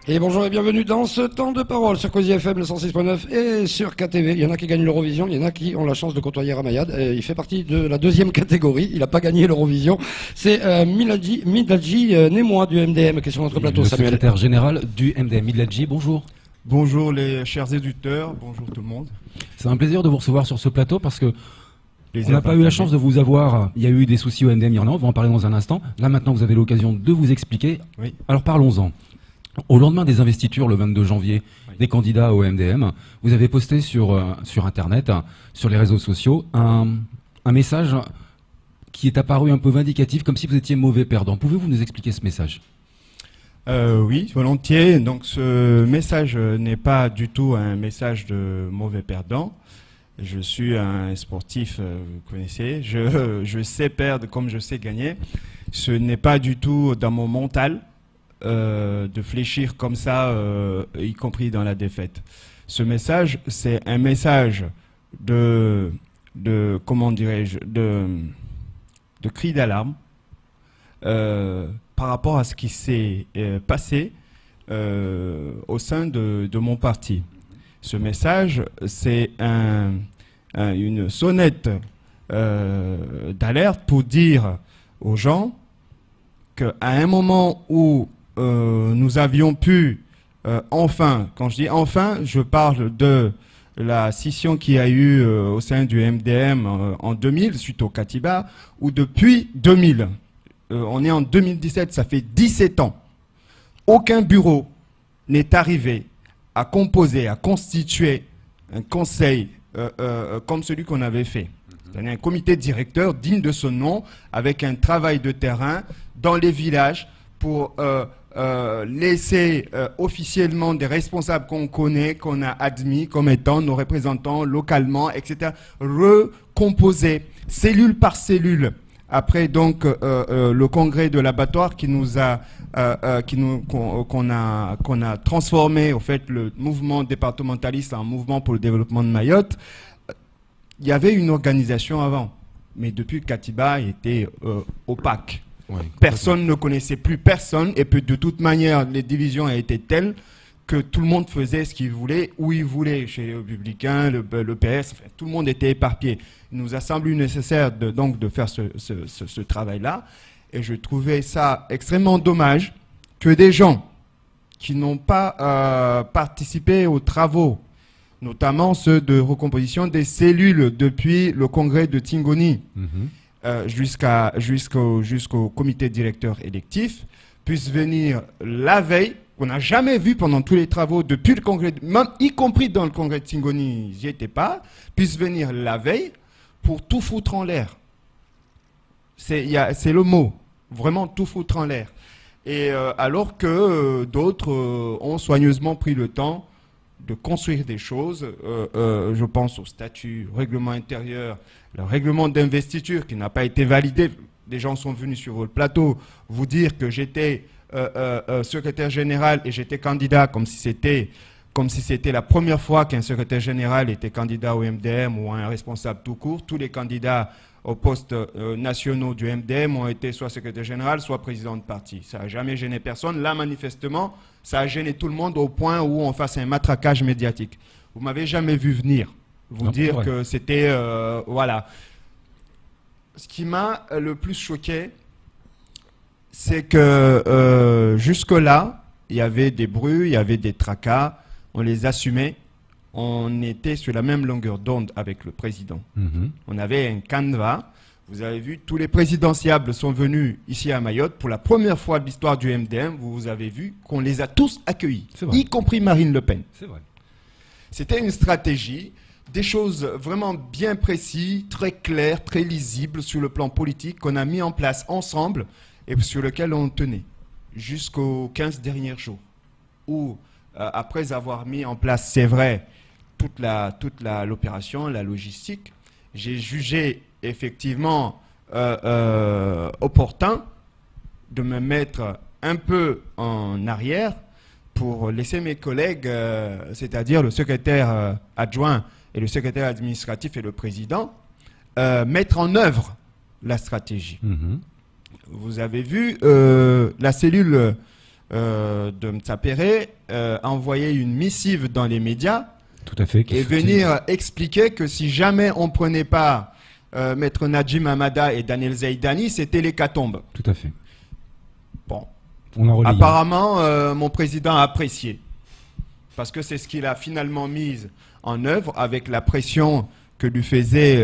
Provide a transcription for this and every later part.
Et bonjour et bienvenue dans ce temps de parole sur Cosy FM, le 106.9 et sur KTV. Il y en a qui gagnent l'Eurovision, il y en a qui ont la chance de côtoyer Ramayad. Il fait partie de la deuxième catégorie, il n'a pas gagné l'Eurovision. C'est Midladji Némois du MDM qui est sur notre plateau. Le Samuel. secrétaire général du MDM. Midladji, bonjour. Bonjour les chers éditeurs, bonjour tout le monde. C'est un plaisir de vous recevoir sur ce plateau parce que on n'a pas eu la chance de vous avoir. Il y a eu des soucis au MDM, il y en a, on va en parler dans un instant. Là maintenant vous avez l'occasion de vous expliquer. Oui. Alors parlons-en. Au lendemain des investitures, le 22 janvier, des candidats au MDM, vous avez posté sur Internet, sur les réseaux sociaux, un message qui est apparu un peu vindicatif, comme si vous étiez mauvais perdant. Pouvez-vous nous expliquer ce message ? Oui, volontiers. Donc ce message n'est pas du tout un message de mauvais perdant. Je suis un sportif, vous connaissez, je sais perdre comme je sais gagner. Ce n'est pas du tout dans mon mental. De fléchir comme ça, y compris dans la défaite. Ce message, c'est un message de comment dirais-je, de cri d'alarme par rapport à ce qui s'est passé au sein de mon parti. Ce message, c'est une sonnette d'alerte pour dire aux gens qu'à un moment où nous avions pu enfin, quand je dis enfin, je parle de la scission qu'il y a eu au sein du MDM en 2000 suite au Katiba, ou depuis 2000. On est en 2017, ça fait 17 ans. Aucun bureau n'est arrivé à composer, à constituer un conseil comme celui qu'on avait fait. C'est-à-dire un comité directeur digne de ce nom, avec un travail de terrain dans les villages pour laisser officiellement des responsables qu'on connaît, qu'on a admis comme étant nos représentants localement, etc., recomposer cellule par cellule. Après donc le congrès de l'abattoir qui nous a qu'on a transformé au fait le mouvement départementaliste en mouvement pour le développement de Mayotte. Il y avait une organisation avant, mais depuis Katiba était opaque. Ouais, personne ne connaissait plus personne, et puis de toute manière, les divisions étaient telles que tout le monde faisait ce qu'il voulait, où il voulait, chez les Républicains, le PS, enfin, tout le monde était éparpillé. Il nous a semblé nécessaire donc de faire ce travail-là, et je trouvais ça extrêmement dommage que des gens qui n'ont pas participé aux travaux, notamment ceux de recomposition des cellules depuis le congrès de Tingoni, jusqu'au comité directeur électif, puissent venir la veille, qu'on n'a jamais vu pendant tous les travaux depuis le congrès, même y compris dans le congrès de Tingoni, j'y étais pas, puissent venir la veille pour tout foutre en l'air. C'est le mot, vraiment tout foutre en l'air. Et alors que d'autres ont soigneusement pris le temps de construire des choses, je pense au statut, au règlement intérieur, le règlement d'investiture qui n'a pas été validé. Des gens sont venus sur le plateau vous dire que j'étais secrétaire général et j'étais candidat comme si c'était la première fois qu'un secrétaire général était candidat au MDM ou un responsable tout court. Tous les candidats aux postes nationaux du MDM ont été soit secrétaire général, soit président de parti. Ça n'a jamais gêné personne. Là, manifestement, ça a gêné tout le monde au point où on fasse un matraquage médiatique. Vous m'avez jamais vu venir vous dire que c'était... voilà. Ce qui m'a le plus choqué, c'est que jusque-là, il y avait des bruits, il y avait des tracas, on les assumait. On était sur la même longueur d'onde avec le président. On avait un canevas. Vous avez vu, tous les présidentiables sont venus ici à Mayotte. Pour la première fois de l'histoire du MDM, vous avez vu qu'on les a tous accueillis, y compris Marine Le Pen. C'est vrai. C'était une stratégie, des choses vraiment bien précises, très claires, très lisibles sur le plan politique qu'on a mis en place ensemble et sur lequel on tenait jusqu'aux 15 derniers jours. Où, après avoir mis en place, c'est vrai, toute l'opération, la logistique, j'ai jugé effectivement opportun de me mettre un peu en arrière pour laisser mes collègues, c'est-à-dire le secrétaire adjoint et le secrétaire administratif et le président, mettre en œuvre la stratégie. Vous avez vu la cellule de Mtsapere a envoyé une missive dans les médias Tout à fait. et venir expliquer que si jamais on ne prenait pas Maître Najim Hamada et Daniel Zaidani, c'était l'hécatombe. Tout à fait. Bon. On a relayé. Apparemment, mon président a apprécié. Parce que c'est ce qu'il a finalement mis en œuvre avec la pression que lui faisait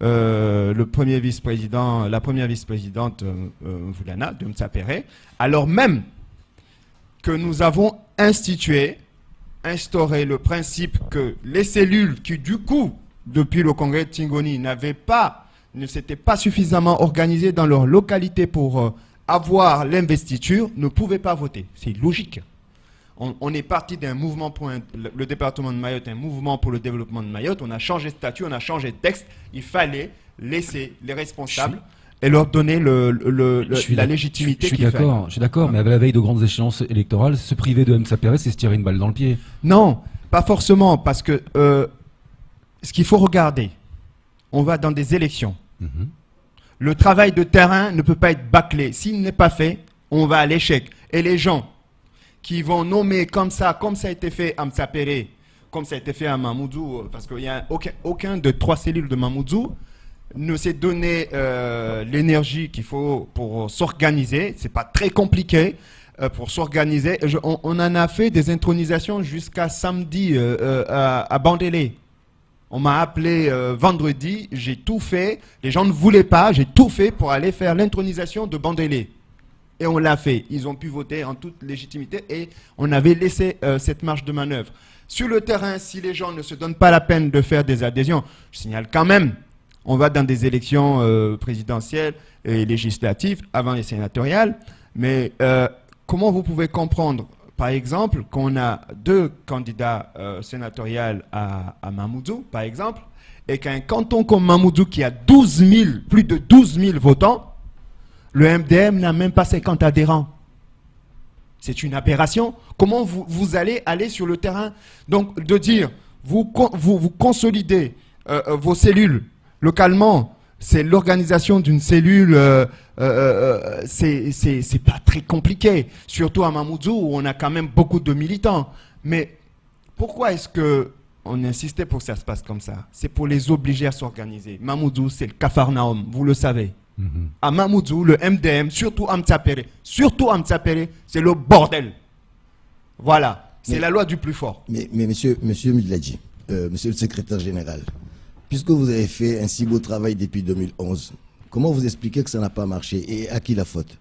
le premier vice-président, la première vice-présidente Voulana de Mtsapere, alors même que nous avons instauré le principe que les cellules qui, du coup, depuis le congrès de Tingoni, ne s'étaient pas suffisamment organisées dans leur localité pour avoir l'investiture, ne pouvaient pas voter. C'est logique. On est parti d'un mouvement pour le département de Mayotte, un mouvement pour le développement de Mayotte. On a changé de statut, on a changé de texte. Il fallait laisser les responsables et leur donner la légitimité qu'il fallait. Je suis d'accord, mais à la veille de grandes échéances électorales, se priver de Mtsapere, c'est se tirer une balle dans le pied. Non, pas forcément, parce que ce qu'il faut regarder, on va dans des élections. Le travail de terrain ne peut pas être bâclé. S'il n'est pas fait, on va à l'échec. Et les gens qui vont nommer comme ça a été fait à Mtsapere, comme ça a été fait à Mamoudzou, parce qu'il n'y a aucun de 3 cellules de Mamoudzou ne s'est donné l'énergie qu'il faut pour s'organiser. C'est pas très compliqué pour s'organiser. On en a fait des intronisations jusqu'à samedi à Bandélé. On m'a appelé vendredi, j'ai tout fait. Les gens ne voulaient pas, j'ai tout fait pour aller faire l'intronisation de Bandélé. Et on l'a fait. Ils ont pu voter en toute légitimité et on avait laissé cette marge de manœuvre. Sur le terrain, si les gens ne se donnent pas la peine de faire des adhésions, je signale quand même, on va dans des élections présidentielles et législatives avant les sénatoriales. Mais comment vous pouvez comprendre, par exemple, qu'on a 2 candidats sénatoriales à Mamoudzou, par exemple, et qu'un canton comme Mamoudzou qui a plus de 12 000 votants, le MDM n'a même pas 50 adhérents. C'est une aberration. Comment vous allez aller sur le terrain? Donc, de dire, vous consolidez vos cellules localement, c'est l'organisation d'une cellule, c'est pas très compliqué. Surtout à Mamoudzou, où on a quand même beaucoup de militants. Mais pourquoi est-ce qu'on insistait pour que ça se passe comme ça? C'est pour les obliger à s'organiser. Mamoudzou, c'est le Capharnaüm, vous le savez. À Mamoudzou, le MDM, surtout à Mtsapere, c'est le bordel. Voilà, c'est la loi du plus fort. Mais monsieur Midladji, monsieur le secrétaire général, puisque vous avez fait un si beau travail depuis 2011, comment vous expliquez que ça n'a pas marché et à qui la faute?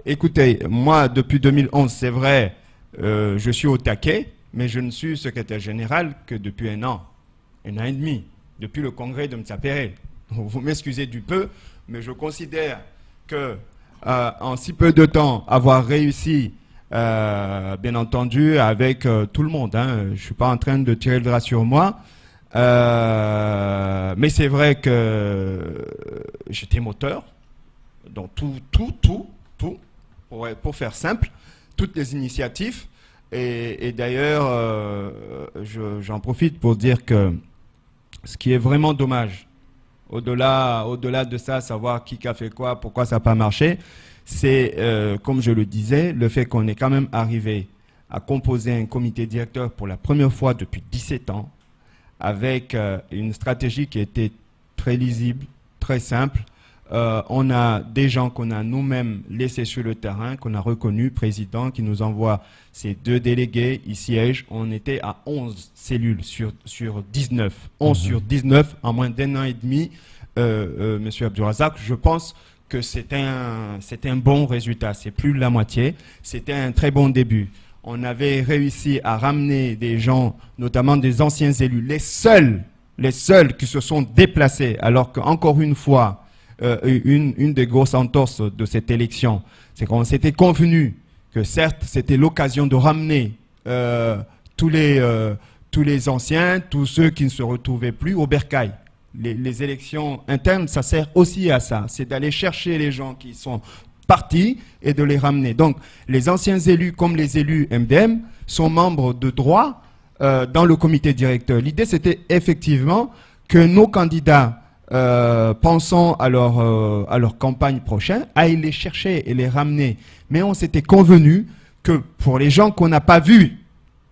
Écoutez, moi, depuis 2011, c'est vrai, je suis au taquet, mais je ne suis secrétaire général que depuis un an et demi, depuis le congrès de Mtsapere. Vous m'excusez du peu, mais je considère que en si peu de temps, avoir réussi, bien entendu, avec tout le monde, je ne suis pas en train de tirer le drap sur moi, mais c'est vrai que j'étais moteur dans tout, pour faire simple, toutes les initiatives, et d'ailleurs, j'en profite pour dire que ce qui est vraiment dommage, au-delà de ça, savoir qui a fait quoi, pourquoi ça n'a pas marché, c'est, comme je le disais, le fait qu'on est quand même arrivé à composer un comité directeur pour la première fois depuis 17 ans, avec une stratégie qui était très lisible, très simple. On a des gens qu'on a nous-mêmes laissés sur le terrain, qu'on a reconnus, président, qui nous envoie ces 2 délégués, ils siègent. On était à 11 cellules sur 19. 11 sur 19 en moins d'1 an et demi, monsieur Abdourazak. Je pense que c'est un bon résultat. C'est plus de la moitié. C'était un très bon début. On avait réussi à ramener des gens, notamment des anciens élus, les seuls qui se sont déplacés, alors qu'encore une fois, une des grosses entorses de cette élection, c'est qu'on s'était convenu que certes, c'était l'occasion de ramener tous les anciens, tous ceux qui ne se retrouvaient plus au bercail. Les élections internes, ça sert aussi à ça, c'est d'aller chercher les gens qui sont partis et de les ramener. Donc, les anciens élus comme les élus MDM sont membres de droit dans le comité directeur. L'idée, c'était effectivement que nos candidats pensant à leur campagne prochaine, aillent les chercher et les ramener. Mais on s'était convenu que pour les gens qu'on n'a pas vus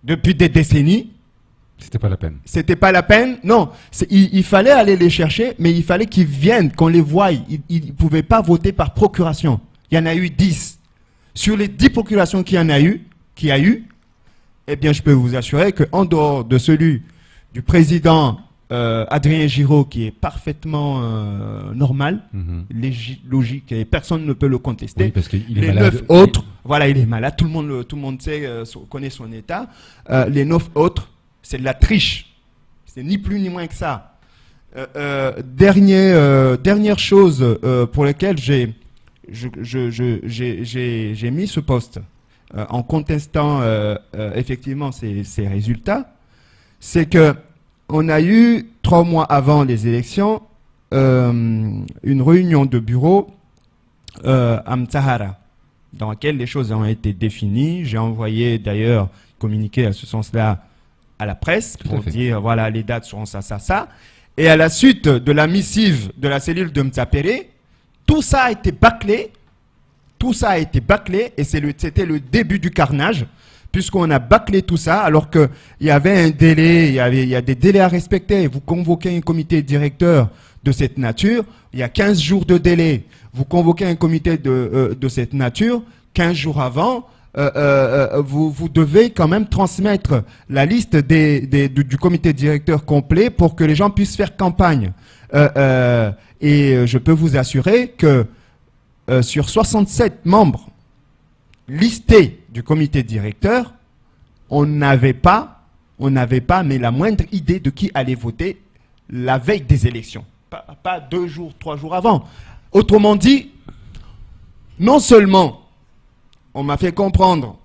depuis des décennies, C'était pas la peine. c'était pas la peine. Non, il fallait aller les chercher, mais il fallait qu'ils viennent, qu'on les voie. Ils ne pouvaient pas voter par procuration. Il y en a eu 10. Sur les 10 procurations qu'il y a eu, eh bien, je peux vous assurer qu'en dehors de celui du président Adrien Giraud, qui est parfaitement normal, logique, et personne ne peut le contester. Oui, parce qu'il est Les malade. 9 autres, voilà, il est malade, tout le monde sait, connaît son état. Les 9 autres, c'est de la triche. C'est ni plus ni moins que ça. Dernière chose pour laquelle j'ai mis ce poste en contestant effectivement ces résultats, c'est que on a eu 3 mois avant les élections une réunion de bureau à Mtsahara, dans laquelle les choses ont été définies. J'ai envoyé d'ailleurs communiqué à ce sens-là à la presse pour dire voilà, les dates seront ça, ça, ça. Et à la suite de la missive de la cellule de Mtsapere, tout ça a été bâclé. Tout ça a été bâclé et c'était le début du carnage, puisqu'on a bâclé tout ça alors qu'il y avait un délai, il y a des délais à respecter. Vous convoquez un comité directeur de cette nature, il y a 15 jours de délai. Vous convoquez un comité de cette nature, 15 jours avant, vous devez quand même transmettre la liste du comité directeur complet pour que les gens puissent faire campagne. Et je peux vous assurer que sur 67 membres listés du comité directeur, on n'avait pas mais la moindre idée de qui allait voter la veille des élections. Pas 2 jours, 3 jours avant. Autrement dit, non seulement on m'a fait comprendre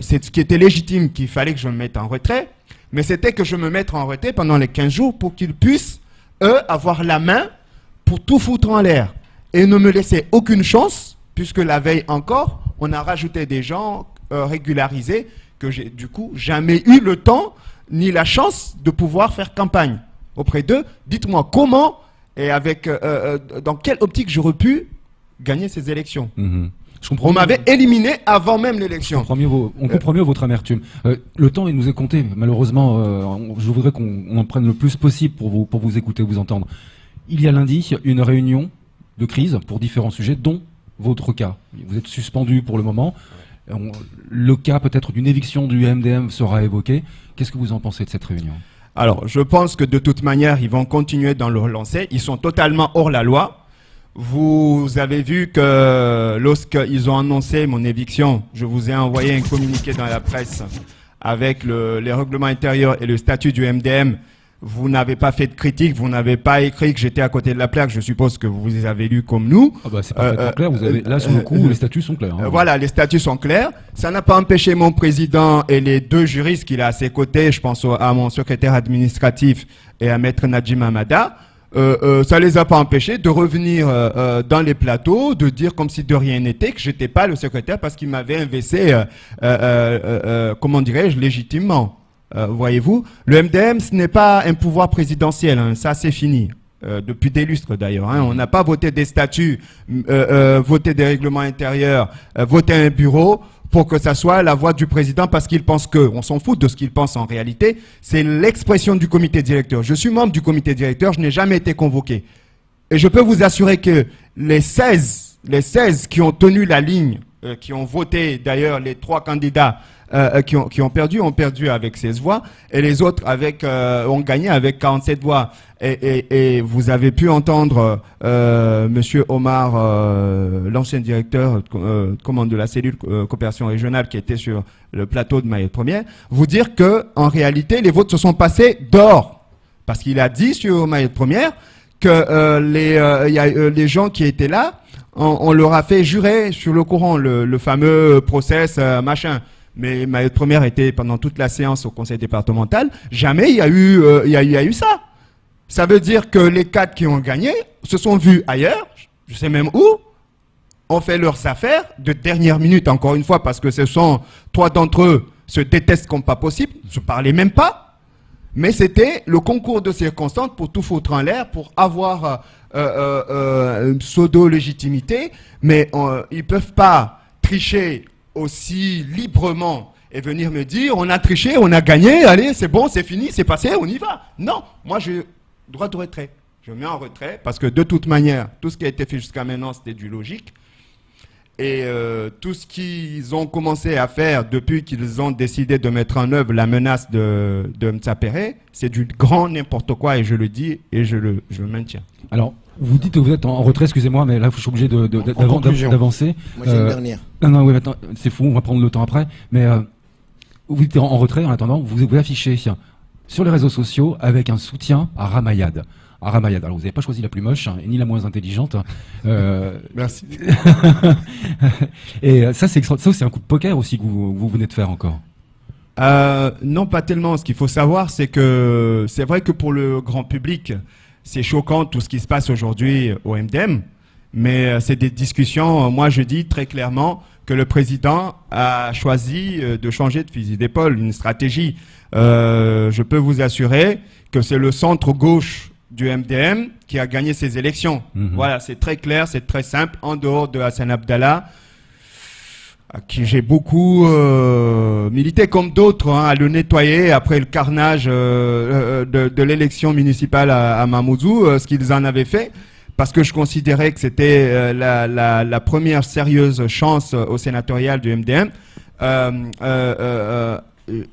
c'est ce qui était légitime, qu'il fallait que je me mette en retrait, mais c'était que je me mette en retrait pendant les 15 jours pour qu'ils puissent, eux, avoir la main pour tout foutre en l'air et ne me laisser aucune chance, puisque la veille encore, on a rajouté des gens régularisés que j'ai du coup jamais eu le temps ni la chance de pouvoir faire campagne auprès d'eux. Dites-moi comment et dans quelle optique j'aurais pu gagner ces élections. On m'avait éliminé avant même l'élection. On comprend mieux votre amertume. Le temps, il nous est compté. Malheureusement, je voudrais qu'on en prenne le plus possible pour vous écouter, vous entendre. Il y a lundi une réunion de crise pour différents sujets, dont votre cas. Vous êtes suspendu pour le moment. Le cas peut-être d'une éviction du MDM sera évoqué. Qu'est-ce que vous en pensez de cette réunion ? Alors, je pense que de toute manière, ils vont continuer dans leur lancée. Ils sont totalement hors la loi. Vous avez vu que lorsqu'ils ont annoncé mon éviction, je vous ai envoyé un communiqué dans la presse avec les règlements intérieurs et le statut du MDM. Vous n'avez pas fait de critique, vous n'avez pas écrit que j'étais à côté de la plaque. Je suppose que vous les avez lus comme nous. Ah bah c'est parfaitement clair. Vous avez, là, sur le coup, les statuts sont clairs. Hein. Voilà, les statuts sont clairs. Ça n'a pas empêché mon président et les 2 juristes qu'il a à ses côtés, je pense à mon secrétaire administratif et à Maître Nadjim Hamada, ça les a pas empêchés de revenir dans les plateaux, de dire comme si de rien n'était, que j'étais pas le secrétaire parce qu'il m'avait investi, comment dirais-je, légitimement. Voyez-vous, le MDM, ce n'est pas un pouvoir présidentiel, hein, ça c'est fini. Depuis des lustres d'ailleurs. Hein, on n'a pas voté des statuts, voté des règlements intérieurs, voté un bureau pour que ça soit la voix du président parce qu'il pense que, on s'en fout de ce qu'il pense en réalité, c'est l'expression du comité directeur. Je suis membre du comité directeur, je n'ai jamais été convoqué. Et je peux vous assurer que les 16 qui ont tenu la ligne, qui ont voté d'ailleurs les 3 candidats qui ont perdu avec 16 voix et les autres ont gagné avec 47 voix. Et vous avez pu entendre Monsieur Omar, l'ancien directeur de la cellule coopération régionale qui était sur le plateau de Mayotte Première, vous dire que en réalité les votes se sont passés dehors. Parce qu'il a dit sur Mayotte Première que les gens qui étaient là, on leur a fait jurer sur le courant le fameux process machin. Mais Mayotte Première était pendant toute la séance au conseil départemental. Jamais il y a eu ça. Ça veut dire que les 4 qui ont gagné se sont vus ailleurs, je sais même où, ont fait leurs affaires de dernière minute, encore une fois, parce que ce sont 3 d'entre eux se détestent comme pas possible, ne se parlaient même pas. Mais c'était le concours de circonstances pour tout foutre en l'air, pour avoir une pseudo-légitimité, mais ils peuvent pas tricher aussi librement et venir me dire on a triché, on a gagné, allez, c'est bon, c'est fini, c'est passé, on y va. Non, moi j'ai droit de retrait. Je mets en retrait parce que de toute manière, tout ce qui a été fait jusqu'à maintenant, c'était du logique. Et tout ce qu'ils ont commencé à faire depuis qu'ils ont décidé de mettre en œuvre la menace de Mtsapere, c'est du grand n'importe quoi, et je le dis et je le maintiens. Alors, vous dites que vous êtes en retrait, excusez-moi, mais là, je suis obligé d'avancer. Moi, j'ai une dernière. Non, oui, maintenant, c'est fou, on va prendre le temps après. Mais vous êtes en retrait, en attendant, vous affichez sur les réseaux sociaux avec un soutien à Ramayad. Alors, vous n'avez pas choisi la plus moche, ni la moins intelligente. Merci. Et ça, c'est un coup de poker aussi que vous venez de faire encore. Non, pas tellement. Ce qu'il faut savoir, c'est que c'est vrai que pour le grand public, c'est choquant tout ce qui se passe aujourd'hui au MDM, mais c'est des discussions. Moi, je dis très clairement que le président a choisi de changer de fusil d'épaule, une stratégie. Je peux vous assurer que c'est le centre-gauche du MDM qui a gagné ces élections. Voilà, c'est très clair, c'est très simple, en dehors de Hassan Abdallah, à qui j'ai beaucoup milité comme d'autres, à le nettoyer après le carnage de l'élection municipale à Mamoudzou, ce qu'ils en avaient fait, parce que je considérais que c'était la première sérieuse chance au sénatorial du MDM.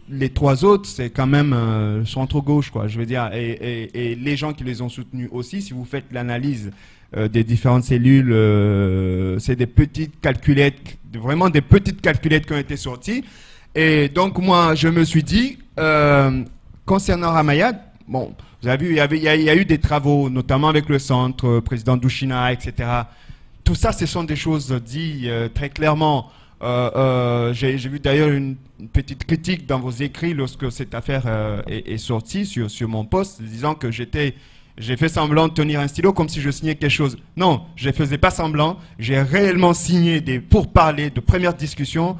Les trois autres, c'est quand même centre-gauche, quoi, je veux dire. Et les gens qui les ont soutenus aussi, si vous faites l'analyse des différentes cellules, c'est des petites calculettes, vraiment des petites calculettes qui ont été sorties. Et donc, moi, je me suis dit, concernant Ramayad, bon, vous avez vu, il y a eu des travaux, notamment avec le centre, président Douchina, etc. Tout ça, ce sont des choses dites très clairement. J'ai vu d'ailleurs une petite critique dans vos écrits lorsque cette affaire est sortie sur mon poste, disant que j'ai fait semblant de tenir un stylo comme si je signais quelque chose. Non, je ne faisais pas semblant. J'ai réellement signé des pourparlers de première discussion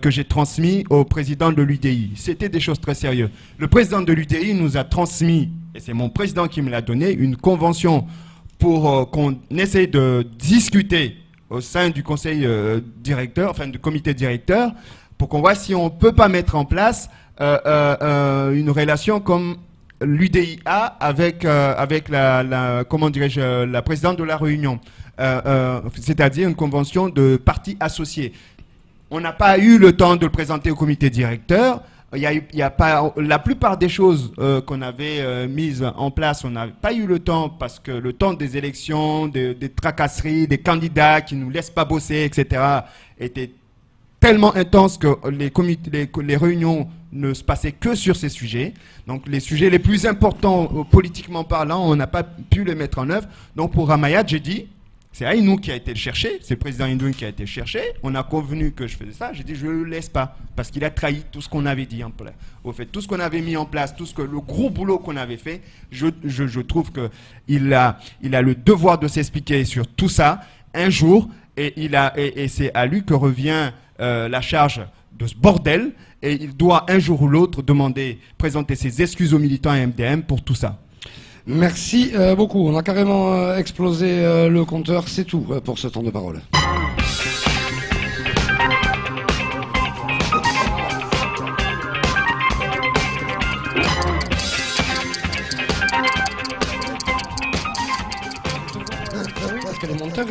que j'ai transmis au président de l'UDI. C'était des choses très sérieuses. Le président de l'UDI nous a transmis, et c'est mon président qui me l'a donné, une convention pour qu'on essaye de discuter au sein du conseil directeur, enfin du comité directeur, pour qu'on voit si on ne peut pas mettre en place une relation comme l'UDI a avec comment dirais-je, la présidente de la Réunion, c'est-à-dire une convention de partis associés. On n'a pas eu le temps de le présenter au comité directeur. Il y a pas, la plupart des choses qu'on avait mises en place, on n'a pas eu le temps parce que le temps des élections, des tracasseries, des candidats qui nous laissent pas bosser, etc., était tellement intense que les réunions ne se passaient que sur ces sujets. Donc les sujets les plus importants politiquement parlant, on n'a pas pu les mettre en œuvre. Donc pour Ramayad, j'ai dit, c'est Aïnou qui a été le chercher, c'est le président Indoun qui a été cherché. On a convenu que je faisais ça. J'ai dit, je ne le laisse pas, parce qu'il a trahi tout ce qu'on avait dit en place. Au fait, tout ce qu'on avait mis en place, le gros boulot qu'on avait fait, je trouve qu'il a le devoir de s'expliquer sur tout ça un jour, et c'est à lui que revient la charge de ce bordel, et il doit un jour ou l'autre présenter ses excuses aux militants à MDM pour tout ça. Merci beaucoup. On a carrément explosé le compteur. C'est tout pour ce temps de parole. Parce que les monteurs